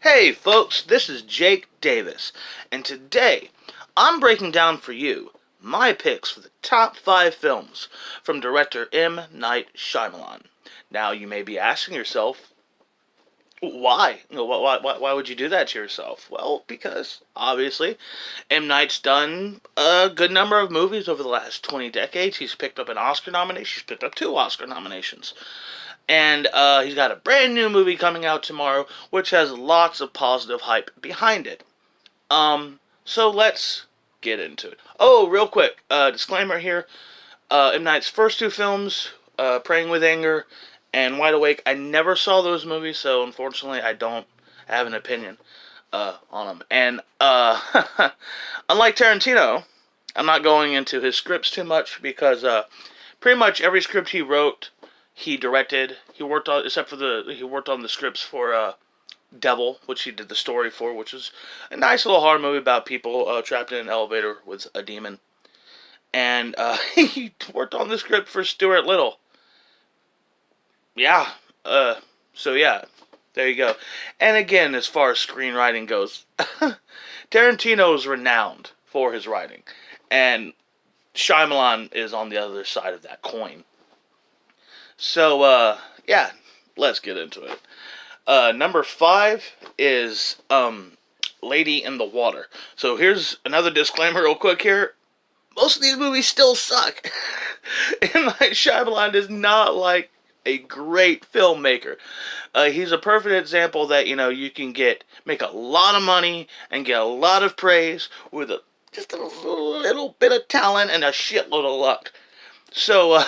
Hey folks, this is Jake Davis, and today I'm breaking down for you my picks for the top 5 films from director M. Night Shyamalan. Now you may be asking yourself, why? Why would you do that to yourself? Well, because obviously M. Night's done a good number of movies over the last 20 decades. He's picked up an Oscar nomination. He's picked up 2 Oscar nominations. And he's got a brand new movie coming out tomorrow, which has lots of positive hype behind it. So let's get into it. Oh, real quick, disclaimer here. M. Night's first 2 films, Praying with Anger and Wide Awake, I never saw those movies, so unfortunately I don't have an opinion on them. And unlike Tarantino, I'm not going into his scripts too much because pretty much every script he wrote, he directed. He worked on, he worked on the scripts for Devil, which he did the story for, which is a nice little horror movie about people trapped in an elevator with a demon. And he worked on the script for Stuart Little. Yeah. So yeah, there you go. And again, as far as screenwriting goes, Tarantino is renowned for his writing, and Shyamalan is on the other side of that coin. So yeah, let's get into it. Number 5 is Lady in the Water. So here's another disclaimer real quick here. Most of these movies still suck. And like Shyamalan is not like a great filmmaker. He's a perfect example that, you can make a lot of money and get a lot of praise with just a little bit of talent and a shitload of luck. So,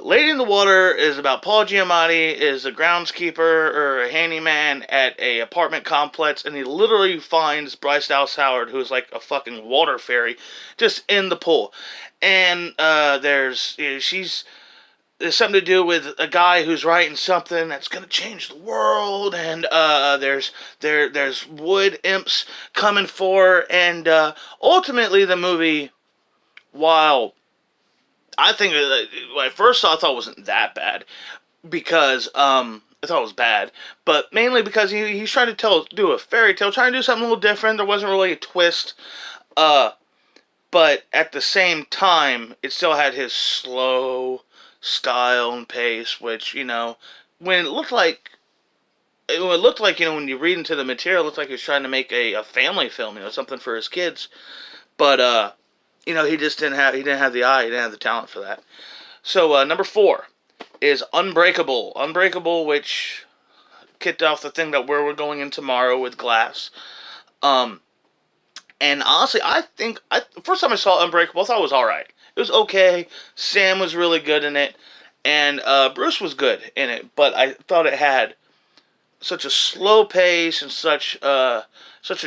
Lady in the Water is about Paul Giamatti is a groundskeeper or a handyman at a apartment complex, and he literally finds Bryce Dallas Howard, who's like a fucking water fairy, just in the pool. And there's something to do with a guy who's writing something that's gonna change the world, and there's wood imps coming for, and ultimately the movie, while I think when I first saw it, I thought it wasn't that bad because I thought it was bad, but mainly because he's trying to do a fairy tale, trying to do something a little different. There wasn't really a twist, but at the same time, it still had his slow style and pace, which when it looked like. When you read into the material, it looked like he was trying to make a family film, something for his kids. But he just he didn't have the eye, he didn't have the talent for that. So number 4 is Unbreakable. Unbreakable, which kicked off the thing that we're going in tomorrow with Glass. And honestly, I think the first time I saw Unbreakable, I thought it was all right. It was okay. Sam was really good in it, and Bruce was good in it. But I thought it had such a slow pace and such a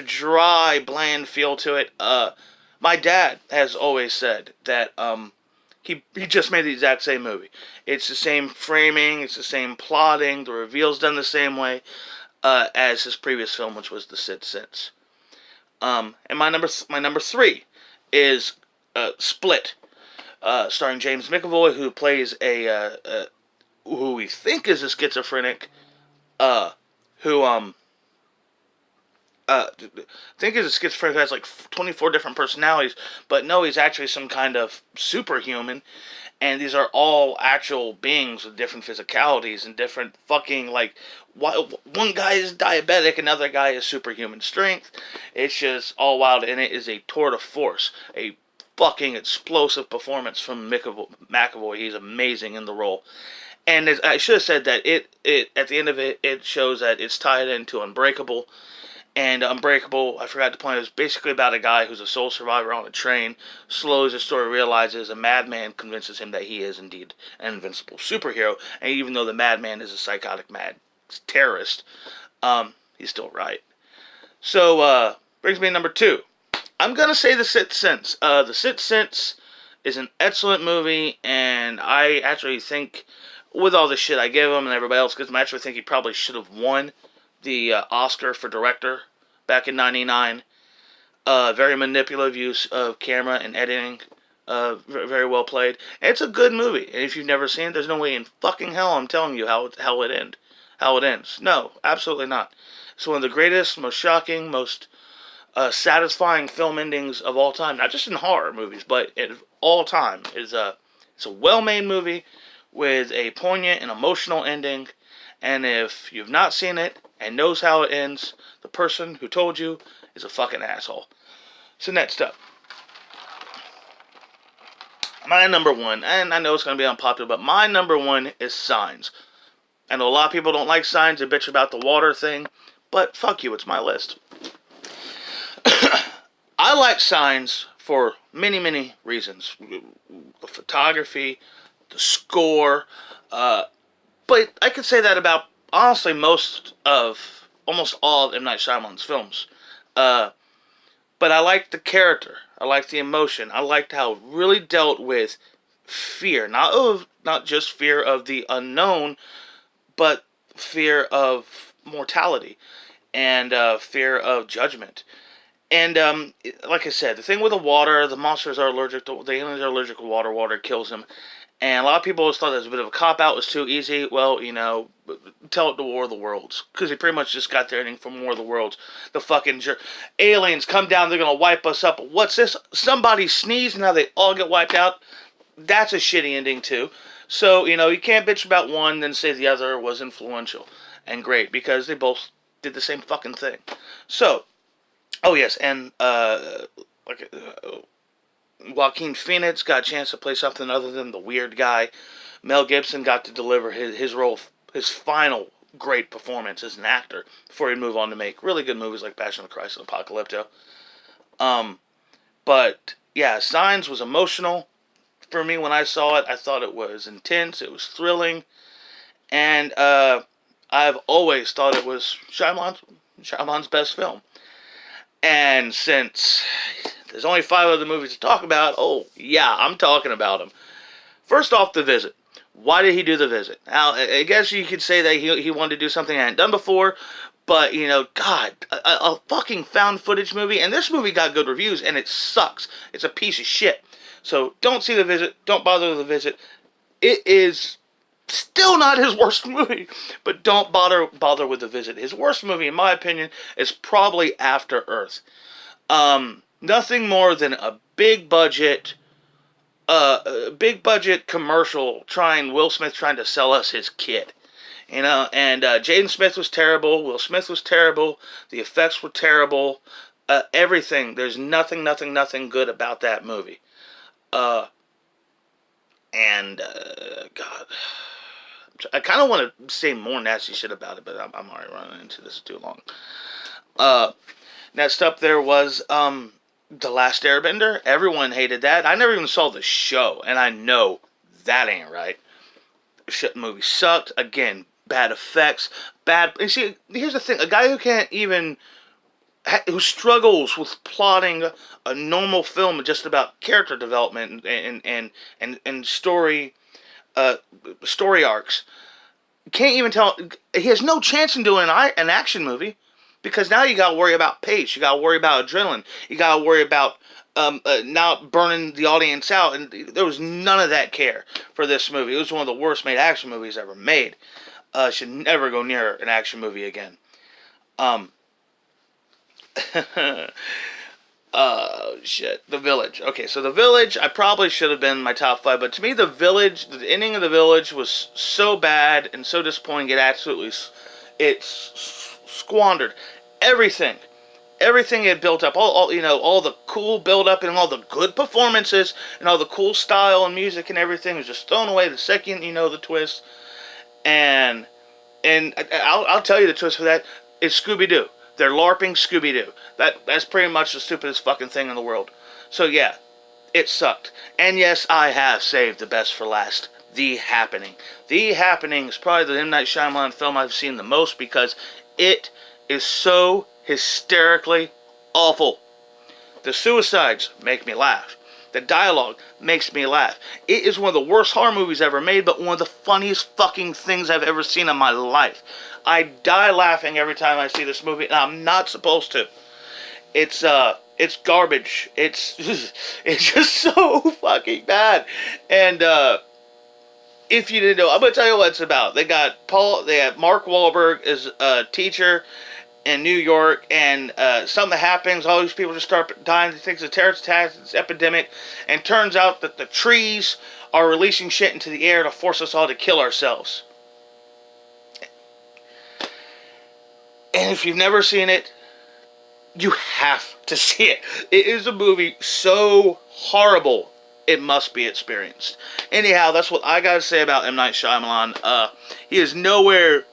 dry, bland feel to it. My dad has always said that he just made the exact same movie. It's the same framing, it's the same plotting, the reveal's done the same way as his previous film, which was The Sixth Sense. And my number 3 is Split, starring James McAvoy, who plays who we think is a schizophrenic, who think he's a schizophrenic who has like 24 different personalities, but no, he's actually some kind of superhuman, and these are all actual beings with different physicalities and different fucking, like, one guy is diabetic, another guy is superhuman strength. It's just all wild, and it is a tour de force, a fucking explosive performance from McAvoy. He's amazing in the role. And I should have said that it at the end of it, it shows that it's tied into Unbreakable. And Unbreakable, I forgot to point out, is basically about a guy who's a sole survivor on a train. Slowly as the story realizes, a madman convinces him that he is indeed an invincible superhero. And even though the madman is a psychotic mad terrorist, he's still right. So, brings me to number 2. I'm going to say The Sixth Sense. The Sixth Sense is an excellent movie, and I actually think, with all the shit I give him and everybody else gives him, I actually think he probably should have won the Oscar for director back in '99. Very manipulative use of camera and editing. Very well played. And it's a good movie. And if you've never seen it, there's no way in fucking hell I'm telling you how how it ends. No, absolutely not. It's one of the greatest, most shocking, most satisfying film endings of all time. Not just in horror movies, but in all time. It's a well-made movie with a poignant and emotional ending. And if you've not seen it and knows how it ends, the person who told you is a fucking asshole. So next up, my number one, and I know it's going to be unpopular, but my number one is Signs. I know a lot of people don't like Signs and bitch about the water thing, but fuck you, it's my list. I like Signs for many, many reasons. The photography, the score, but I could say that about, honestly, almost all of M. Night Shyamalan's films. But I liked the character. I liked the emotion. I liked how it really dealt with fear. Not just fear of the unknown, but fear of mortality and fear of judgment. And like I said, the thing with the water, the monsters are allergic to, the aliens are allergic to water. Water kills them. And a lot of people always thought that was a bit of a cop-out. It was too easy. Well, tell it to War of the Worlds. Because he pretty much just got their ending from War of the Worlds. The fucking aliens come down, they're going to wipe us up. What's this? Somebody sneezed and now they all get wiped out. That's a shitty ending, too. So, you can't bitch about one and then say the other was influential and great. Because they both did the same fucking thing. So, oh yes, and Joaquin Phoenix got a chance to play something other than the weird guy. Mel Gibson got to deliver his role, his final great performance as an actor before he'd move on to make really good movies like Passion of the Christ and Apocalypto. But yeah, Signs was emotional for me when I saw it. I thought it was intense, it was thrilling, and I've always thought it was Shyamalan's best film. And since there's only 5 other movies to talk about, oh, yeah, I'm talking about them. First off, The Visit. Why did he do The Visit? Now, I guess you could say that he wanted to do something I hadn't done before, but, God, a fucking found footage movie, and this movie got good reviews, and it sucks. It's a piece of shit. So, don't see The Visit. Don't bother with The Visit. It is still not his worst movie, but don't bother with The Visit. His worst movie, in my opinion, is probably After Earth. Nothing more than a big budget commercial Will Smith trying to sell us his kid. And Jaden Smith was terrible, Will Smith was terrible, the effects were terrible, everything. There's nothing good about that movie. God, I kind of want to say more nasty shit about it, but I'm already running into this too long. Next up there was The Last Airbender. Everyone hated that. I never even saw the show, and I know that ain't right. Shit, movie sucked. Again, bad effects, and see, here's the thing: a guy who struggles with plotting a normal film just about character development and story arcs, can't even tell. He has no chance in doing an action movie. Because now you gotta worry about pace, you gotta worry about adrenaline, you gotta worry about not burning the audience out, and there was none of that care for this movie. It was one of the worst made action movies ever made. Should never go near an action movie again. Shit. The Village. Okay, so The Village, I probably should have been my top 5, but to me, The Village, the ending of The Village was so bad and so disappointing, it's squandered everything it built up, all the cool build up and all the good performances and all the cool style and music and everything was just thrown away the second the twist. And I'll tell you the twist for that is Scooby-Doo. They're LARPing Scooby-Doo. That's pretty much the stupidest fucking thing in the world. So yeah, it sucked. And yes, I have saved the best for last. The Happening. The Happening is probably the M. Night Shyamalan film I've seen the most because it is so hysterically awful. The suicides make me laugh. The dialogue makes me laugh. It is one of the worst horror movies ever made, but one of the funniest fucking things I've ever seen in my life. I die laughing every time I see this movie, and I'm not supposed to. It's garbage. It's just so fucking bad. And if you didn't know, I'm gonna tell you what it's about. They have Mark Wahlberg as a teacher in New York, and something happens. All these people just start dying. They think it's a terrorist attack, it's an epidemic, and turns out that the trees are releasing shit into the air to force us all to kill ourselves. And if you've never seen it, you have to see it. It is a movie so horrible, it must be experienced. Anyhow, that's what I gotta say about M. Night Shyamalan. He is nowhere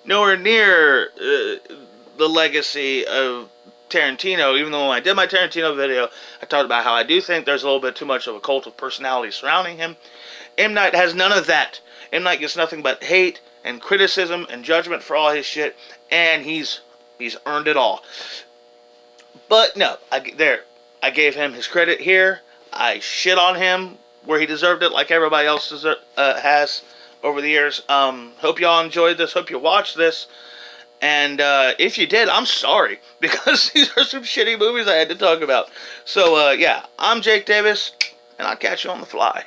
near the legacy of Tarantino, even though when I did my Tarantino video, I talked about how I do think there's a little bit too much of a cult of personality surrounding him. M. Night has none of that. M. Night gets nothing but hate and criticism and judgment for all his shit, and he's earned it all. But no, I gave him his credit here. I shit on him where he deserved it, like everybody else has over the years. Hope y'all enjoyed this. Hope you watched this. And if you did, I'm sorry, because these are some shitty movies I had to talk about. So, yeah, I'm Jake Davis, and I'll catch you on the fly.